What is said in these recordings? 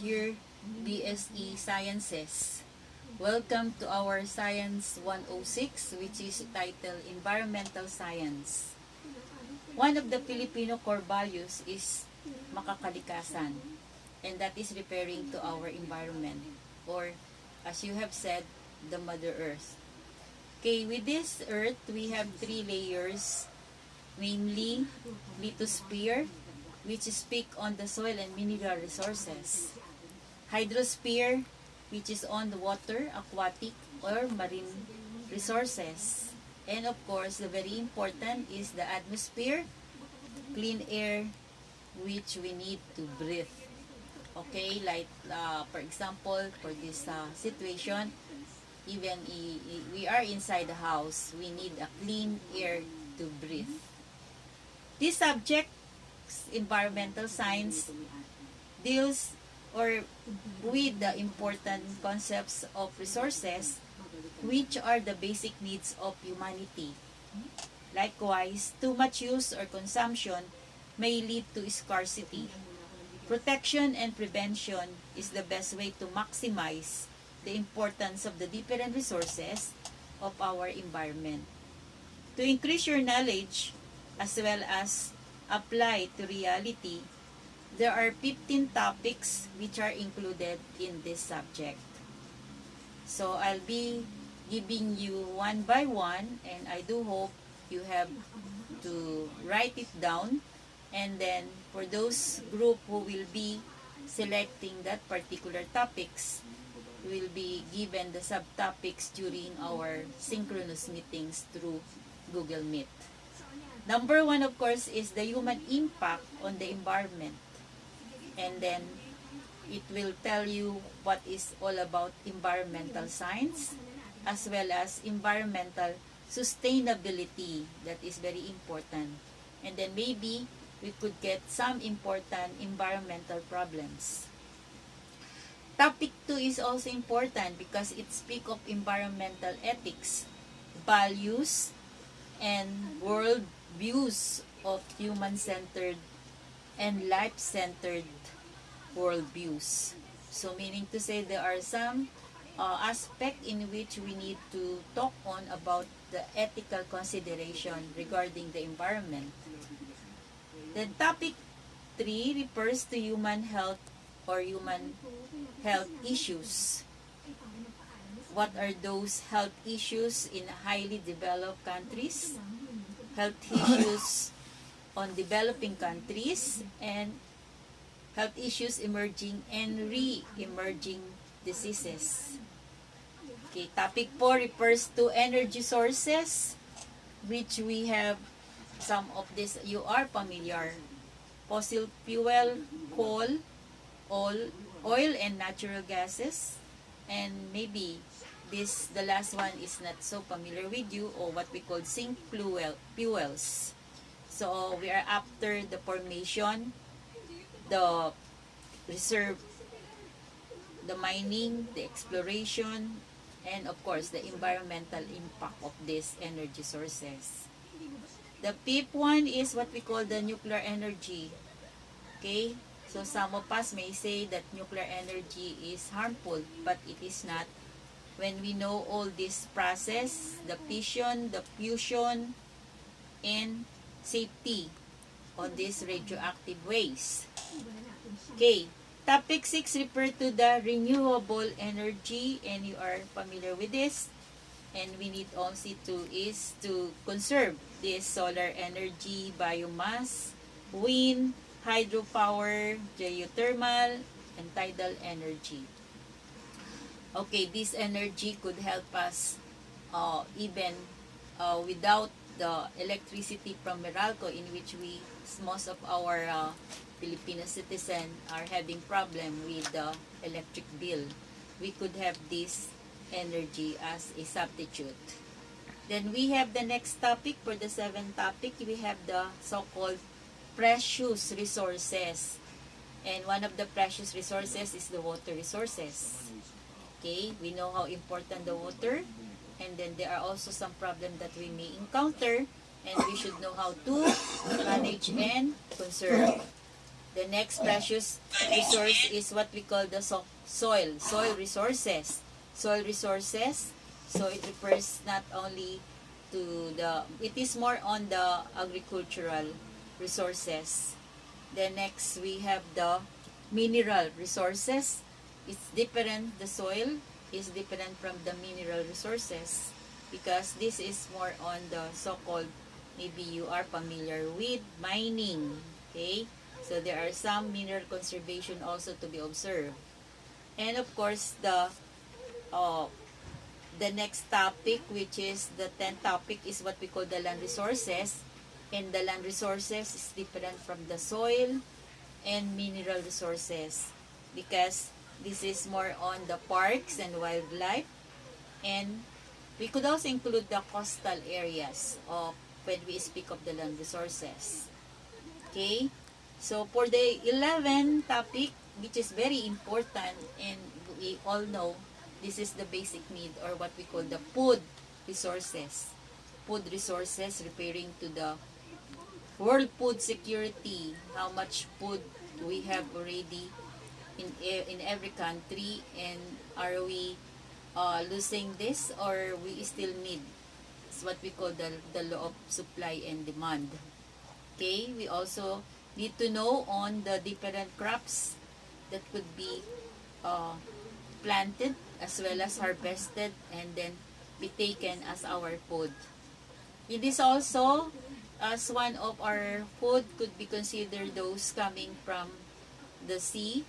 year BSE Sciences. Welcome to our Science 106, which is titled Environmental Science. One of the Filipino core values is makakalikasan, and that is referring to our environment, or as you have said, the Mother Earth. Okay, with this Earth, we have three layers, namely lithosphere, which speak on the soil and mineral resources. Hydrosphere, which is on the water, aquatic, or marine resources. And of course, the very important is the atmosphere, clean air, which we need to breathe. Okay, like for example, for this situation, even we are inside the house, we need a clean air to breathe. This subject, environmental science, deals or with the important concepts of resources, which are the basic needs of humanity. Likewise, too much use or consumption may lead to scarcity. Protection and prevention is the best way to maximize the importance of the different resources of our environment. To increase your knowledge as well as apply to reality, there are 15 topics which are included in this subject. So I'll be giving you one by one, and I do hope you have to write it down, and then for those group who will be selecting that particular topics, will be given the subtopics during our synchronous meetings through Google Meet. Number one, of course, is the human impact on the environment. And then it will tell you what is all about environmental science as well as environmental sustainability. That is very important. And then maybe we could get some important environmental problems. Topic 2 is also important because it speaks of environmental ethics, values, and world views of human-centered and life-centered worldviews. So meaning to say there are some aspect in which we need to talk on about the ethical consideration regarding the environment. Then topic 3 refers to human health or human health issues. What are those health issues in highly developed countries? Health issues on developing countries, and health issues emerging and re-emerging diseases. Okay, topic 4 refers to energy sources, which we have some of this you are familiar. Fossil fuel, coal, oil and natural gases, and maybe the last one is not so familiar with you, or what we call sync fuels. So we are after the formation, the reserve, the mining, the exploration, and of course the environmental impact of these energy sources. The fifth one is what we call the nuclear energy. Okay, so some of us may say that nuclear energy is harmful, but it is not. When we know all this process, the fission, the fusion, and safety on these radioactive waste. Okay, topic 6 refer to the renewable energy, and you are familiar with this. And we need also to conserve this solar energy, biomass, wind, hydropower, geothermal, and tidal energy. Okay, this energy could help us even without the electricity from Meralco, in which most of our Filipino citizens are having problem with the electric bill. We could have this energy as a substitute. Then we have the next topic. For the 7th topic, we have the so-called precious resources. And one of the precious resources is the water resources. Okay, we know how important the water, and then there are also some problems that we may encounter, and we should know how to manage and conserve. The next precious resource is what we call the soil resources. Soil resources, so it refers not only to it is more on the agricultural resources. Then next we have the mineral resources. It's different, the soil is different from the mineral resources because this is more on the so-called, maybe you are familiar with mining. Okay, so there are some mineral conservation also to be observed. And of course the next topic, which is the 10th topic, is what we call the land resources. And the land resources is different from the soil and mineral resources because this is more on the parks and wildlife. And we could also include the coastal areas of when we speak of the land resources. Okay, so for the 11th topic, which is very important, and we all know this is the basic need, or what we call the food resources. Food resources referring to the world food security, how much food we have already in every country, and are we losing this, or we still need? It's what we call the law of supply and demand. Okay, we also need to know on the different crops that could be planted as well as harvested and then be taken as our food. It is also as one of our food could be considered those coming from the sea,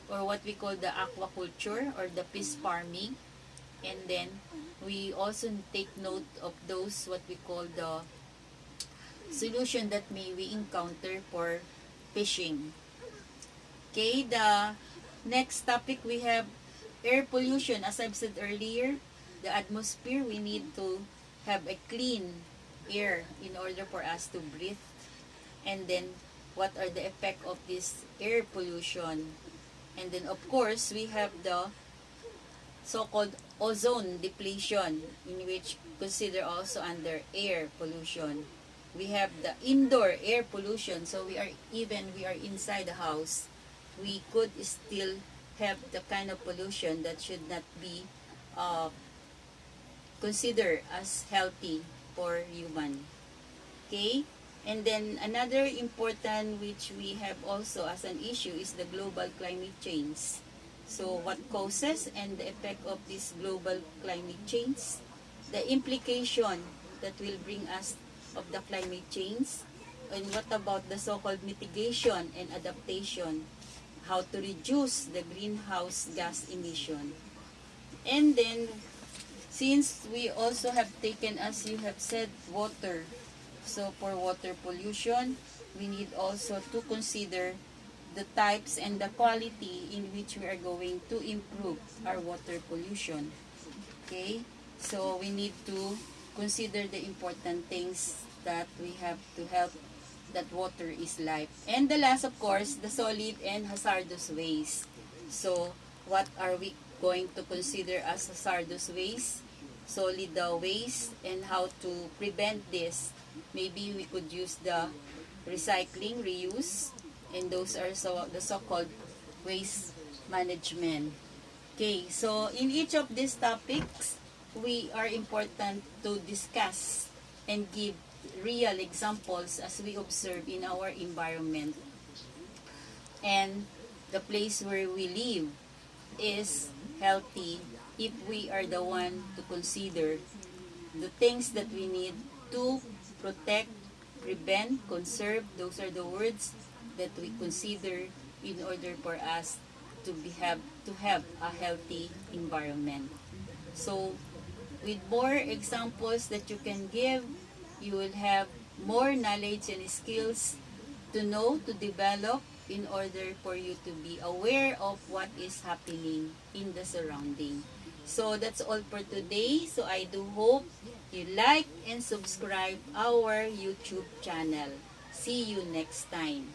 or what we call the aquaculture or the fish farming. And then we also take note of those what we call the solution that may we encounter for fishing. Okay, the next topic we have air pollution. As I've said earlier, the atmosphere, we need to have a clean air in order for us to breathe. And then what are the effect of this air pollution? And then of course we have the so-called ozone depletion, in which consider also under air pollution. We have the indoor air pollution, so we are inside the house, we could still have the kind of pollution that should not be considered as healthy for human. Okay, and then another important which we have also as an issue is the global climate change. So what causes and the effect of this global climate change, the implication that will bring us of the climate change, and what about the so-called mitigation and adaptation, how to reduce the greenhouse gas emission. And then since we also have taken, as you have said, water, so for water pollution we need also to consider the types and the quality in which we are going to improve our water pollution. Okay, so we need to consider the important things that we have to help that water is life. And the last, of course, the solid and hazardous waste. So what are we going to consider as hazardous waste? Solid waste, and how to prevent this. Maybe we could use the recycling, reuse, and those are the so-called waste management. Okay, so in each of these topics, we are important to discuss and give real examples as we observe in our environment. And the place where we live is healthy if we are the one to consider the things that we need to protect, prevent, conserve. Those are the words that we consider in order for us to have a healthy environment. So with more examples that you can give, you will have more knowledge and skills to know, to develop, in order for you to be aware of what is happening in the surrounding. So that's all for today. So I do hope you like and subscribe our YouTube channel. See you next time.